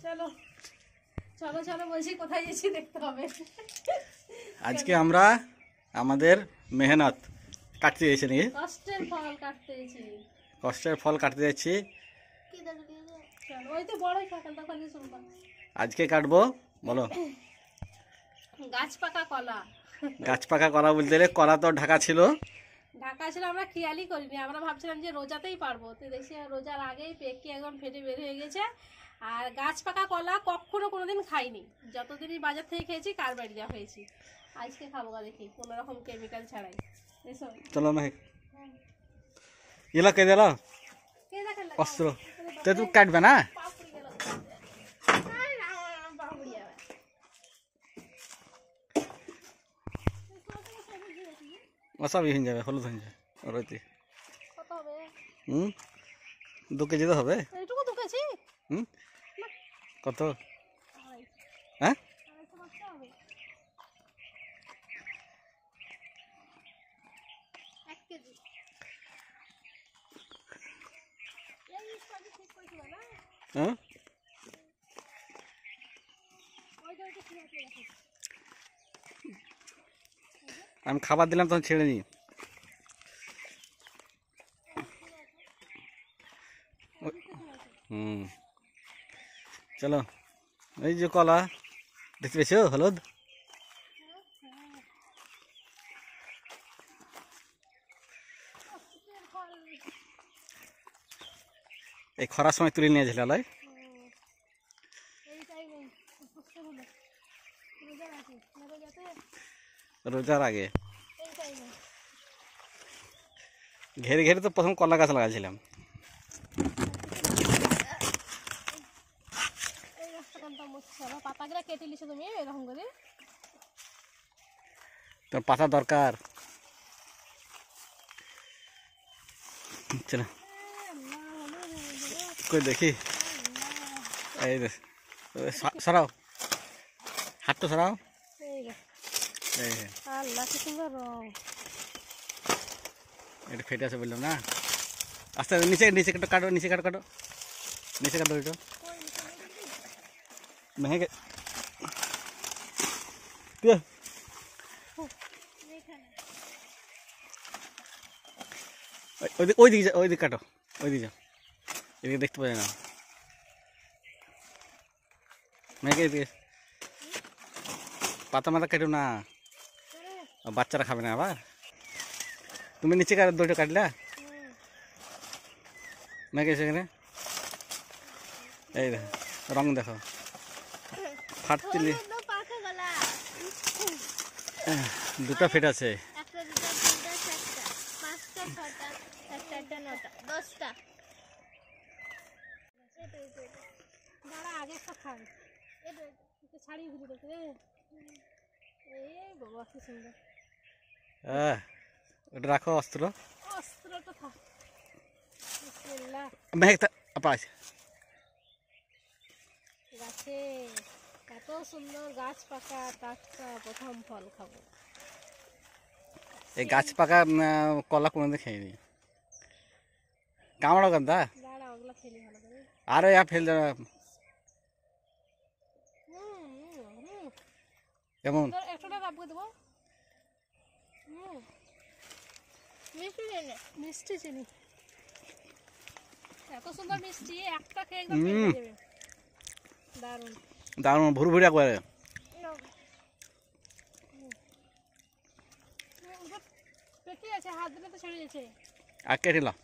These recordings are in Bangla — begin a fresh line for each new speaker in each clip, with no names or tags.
চলো চলো চলো বলছি, কোথায় যাচ্ছি দেখতে হবে।
আজকে আমরা আমাদের মেহনত কাটতে যাচ্ছি নাকি,
কষ্টের ফল কাটতে যাচ্ছি।
কষ্টের ফল কাটতে যাচ্ছি।
চলো ওই তো বড়ই কাকাল দোকানে শুনবা।
আজকে কাটবো বলো,
গাছ পাকা কলা।
গাছ পাকা কলা বলতে গেলে কলা তো ঢাকা ছিল,
ঢাকা ছিল, আমরা খেয়ালই করিনি। আমরা ভাবছিলাম যে রোজাতেই পারবো, তো দেখছি রোজার আগেই পেকে একদম ফেটে বের হয়ে গেছে। আর গাছ পাকা কলা কখনো কোনোদিন খাইনি, যতদিনই বাজার থেকে খেয়েছি কারবারি দেওয়া হয়েছি। আজকে খাবো গা দেখি, কোনো রকম কেমিক্যাল ছাড়াই। এসো
চলো না এলা কে দিল
কে দেখালে
অস্ত্র, তো তুমি কাটবে না?
পাপড়ি গেল পাপড়ি যাবে।
সব হয়ে যাবে, হলুদ হয়ে যাবে রইতে।
কত হবে?
2 কেজি তো হবে।
এইটুকু দুকেছি।
কত? হ্যাঁ
1 কেজি।
হ্যাঁ আমি খাবার দিলাম তখন ছেড়ে নি। চলো এই যে কলা দেখতে পেয়েছো হলুদ, এই খরার সময় তুলে নিয়ে যেতে লাই রোজার আগে। ঘেরে ঘেরে তো প্রথম কলা গাছ লাগাইছিলাম।
পাতাগুলা কেটে লিছো তুমি এরকম করে?
তোর পাতা দরকার। চলো কই দেখি, এই সরাও হাত তো সরাও। এটা ফেটে আছে বললাম না। আস্তে নিচে নিচে কাটো কাটো, নিচে কাটো কাটো, নিচে কাটো এটা মেহেগে ওই দিকে ওই দিকে কাটো, ওই দিকে যাও, এদিকে দেখতে পাই না। মেঘে এদিকে পাতা মাথা কাটো না, বাচ্চারা খাবে না আবার। তুমি নিচে দুটো কাটলা মেঘে সেখানে, এই দেখো রং দেখো ফাটতিলি, দুটো ফেট আছে।
আগে খাই ছাড়িয়ে ঘুরে দেখে বাবা কি সুন্দর।
ওটা রাখো অস্ত্র,
অস্ত্রটা থাক।
মেঘ আছে
গাছে, এত সুন্দর গাছ পাকা টাটকা প্রথম ফল খাবো।
এই গাছ পাকা কলা কোনোদিন খাইনি। কামড়ো কান্দা
দাঁড়া ওগুলো খেলি ভালো করে।
আরে ফেল দেওয়া কেমন
একটা রাখবো দেবো। মিষ্টি চিনি, এত সুন্দর মিষ্টি, একটা খেয়ে একদম পেট ভরে যাবে। দারুণ
দারুণ ভুরু ভুরিয়া করে।
পেকে আছে, হাত দিলে তো ছেড়ে যাচ্ছে।
আর কেটে নাও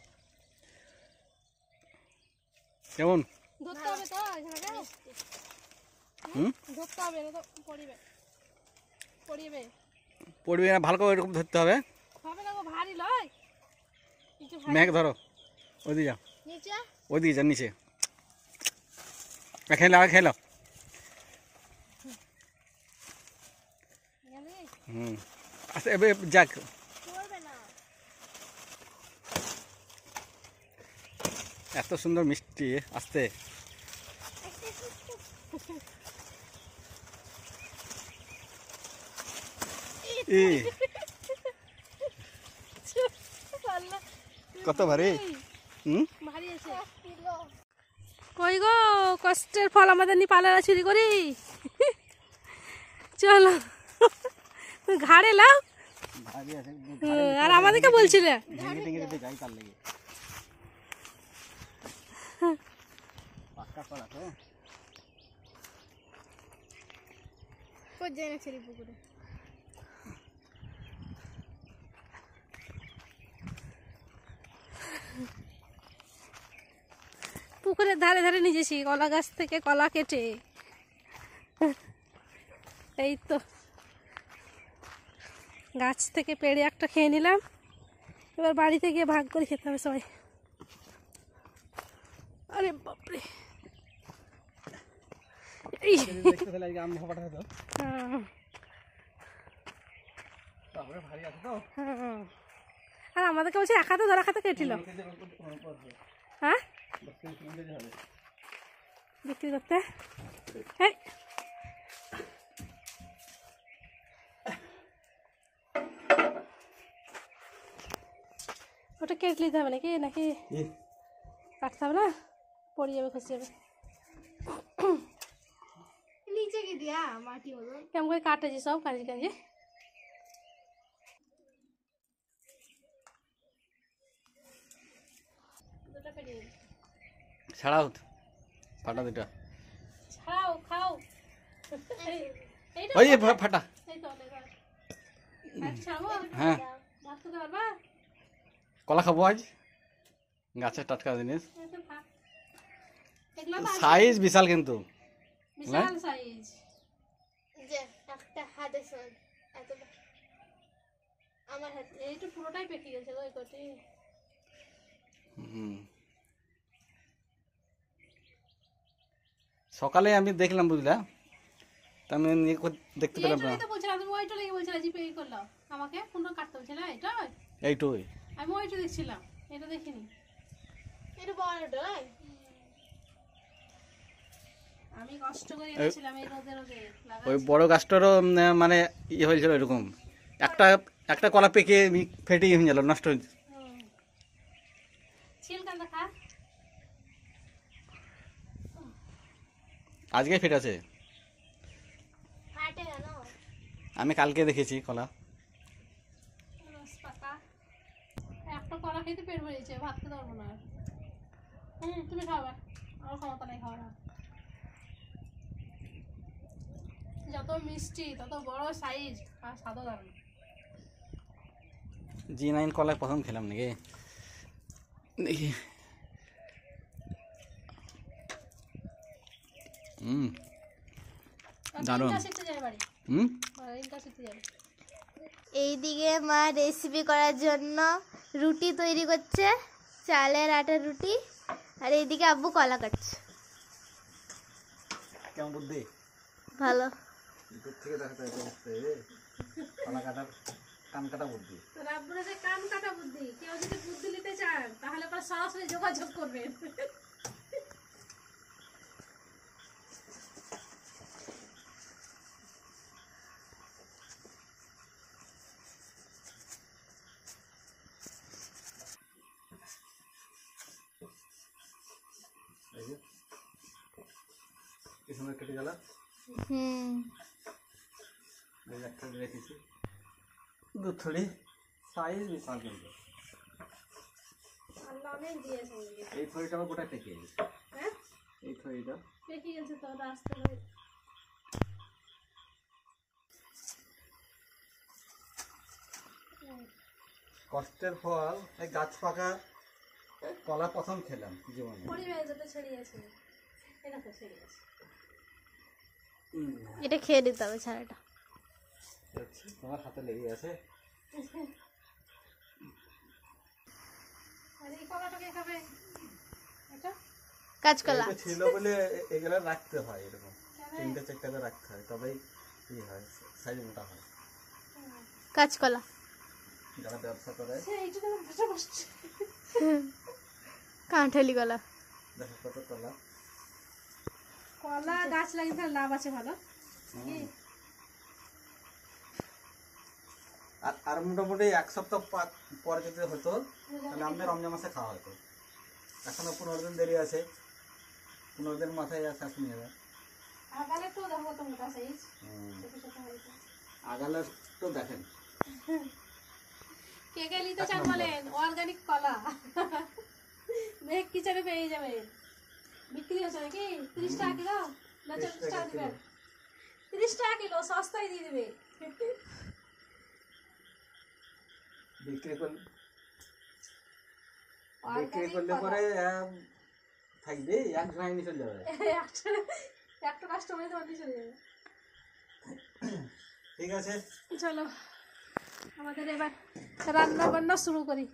কেমন
ধরতে হবে তো এখানে, ধরতে হবে না তো পড়িবে পড়িবে
পড়বে না, ভালো করে এরকম ধরতে হবে।
হবে না গো, ভারী লয়।
মেঘ ধরো ওই দিকে যাও,
নিচে
ওই দিকে যাও নিচে খেলো আর খেলো। আচ্ছা এবার যাক, এত সুন্দর মিষ্টি আসতে। কত ভারী,
ভারী আছে। ওই গো কষ্টের ফল আমাদের নি পালারা চুরি করি। চলো তুমি ঘাড়ে লাও।
ভারী আছে
আর আমাদেরকে বলছিলে
ভেঙে টেঙে যদি যাই তার লেগে পাক্কা করা তো
যায় না ছেড়ে পুকুরে।
পুকুরের ধারে ধারে নিজেছি কলা গাছ থেকে কলা কেটে। এই তো গাছ থেকে পেড়ে একটা খেয়ে নিলাম, এবার বাড়িতে গিয়ে ভাগ করে খেতে হবে সবাই। আরে বাপরে এই
দেখতে পেলে আম ভাপাটা হতো
হ্যাঁ,
তারপরে ভারী আছে তো
হ্যাঁ। আর আমাদেরকে বলছে এক হাতে ধরা খাতে কেটিল। হ্যাঁ বিক্রি করতে এই ওটা কেটে নিতে হবে নাকি নাকি কাটতে হবে না? পড়ে যাবে, খসে যাবে।
নিচে কি দিয়া মাটি মতো
কেমন করে কাটেছি সব কাঁচি কাঁচি।
ছাড়াও ফাটা দুটা
ছাড়াও খাও।
ওই যে ফাটা
এই তো ছাড়বো।
হ্যাঁ
ভাত খেতে পারবা?
কলা খাবো আজ, গাছের টাটকা জিনিস।
এগুলো তো
সাইজ বিশাল কিন্তু
বিশাল সাইজ।
যে একটা হাতে সর এত আমার হাতে
এইটা পুরোটাই পেকে গেছে গো এই কটি।
হুম সকালে আমি দেখলাম বুঝলা, তা আমি দেখতে পেলাম না।
এইটাই তো বলছিলাম, তুমি ওইটা লেগে বলছিলা যে পেয়ে করলো আমাকে কোনটা কাটতে বলছিলে এটা?
এইটুই
আমি ওইটা দেখছিলাম, এটা দেখিনি।
এটা বড়টা নয়।
আমি কষ্ট করে এনেছিলাম এই রোদে রোদে লাগা।
ওই বড় গাছটারও মানে ইয়ে হয়েছিল এরকম, একটা একটা কলা পেকে ফেটে হয়ে গেল, নষ্ট হয়ে।
ছিলকান দেখা
আজকে ফেটেছে,
ফাটে কেন?
আমি কালকে দেখেছি কলা।
রস পাকা একটা কলা খেতে পেট ভরেছে, ভাত খেতে পারবো না। তুমি খাওয়া, আমার ক্ষমতা নেই খাওয়া। যত মিষ্টি তত বড় সাইজ আর স্বাদও দারুণ।
G9 কলা প্রথম খেলাম নাকি দেখি। দারুণ।
এইদিকে মা রেসিপি করার জন্য রুটি তৈরি করছে, চালের আটার রুটি। আর এইদিকে আব্বু কলা কাটছে।
কেমন বুদ্ধি?
ভালো।
দূর থেকে দেখাতে কলা কাটার কান কাটা বুদ্ধি।
কান কাটা বুদ্ধি। কেউ যদি বুদ্ধি নিতে চান তাহলে পরে সরাসরি যোগাযোগ করবেন।
কি সময় কেটে গেল। একটা রেখেছি দুধ থড়ি, সাইজ বিশাল কিন্তু। এই থড়িটা আমার গোটা পেকে গেছে। এই থড়িটা
পেকে গেছে তো রাস্তা।
কষ্টের ফল, এই গাছ পাকা কলা প্রথম খেলাম জীবনে।
এটা খেয়ে দিতে হবে ছাড়াটা।
তোমার হাতে লেগে আছে।
কাঁচকলা
ছিল বলে এগুলো রাখতে হয়, এরকম তিনটে চারটে করে রাখতে হয়, তবেই কি হয় সাইজ মোটা হয়।
কাঁচকলা
যারা ব্যবসা করে
কাঁঠালি কলা।
দেখো কত কলা।
কলা গাছ লাগিয়ে তাহলে লাভ আছে ভালো।
আর মোটামুটি এক সপ্তাহ পরে যদি হতো তাহলে আমাদের রমজান মাসে খাওয়া হতো। এখনো 15 দিন দেরি আছে। ওদের মাথায় আর শ্বাস নিয়ে যাবে।
আগালে তো দেখো কত মোটা সাইজ, ছোট ছোট হয়েছে।
আগালে তো দেখেন
কে কে নিতে চান বলেন, অর্গানিক কলা মেঘ কিচেনে পেয়ে যাবেন। বিক্রি হচ্ছে নাকি 30 টাকা কিলো না 40 টাকা দিবেন? 30 টাকা কিলো, সস্তায় দিয়ে দিবে।
বিক্রি করলে
Organic
করলে
কলা।
পরে থাকবে এক ঘন্টায় নিয়ে চলে যাবে।
একটা কাস্টমার তো অনেক চলে যাবে।
ঠিক আছে,
চলো আমাদের এবার রান্না বান্না শুরু করি।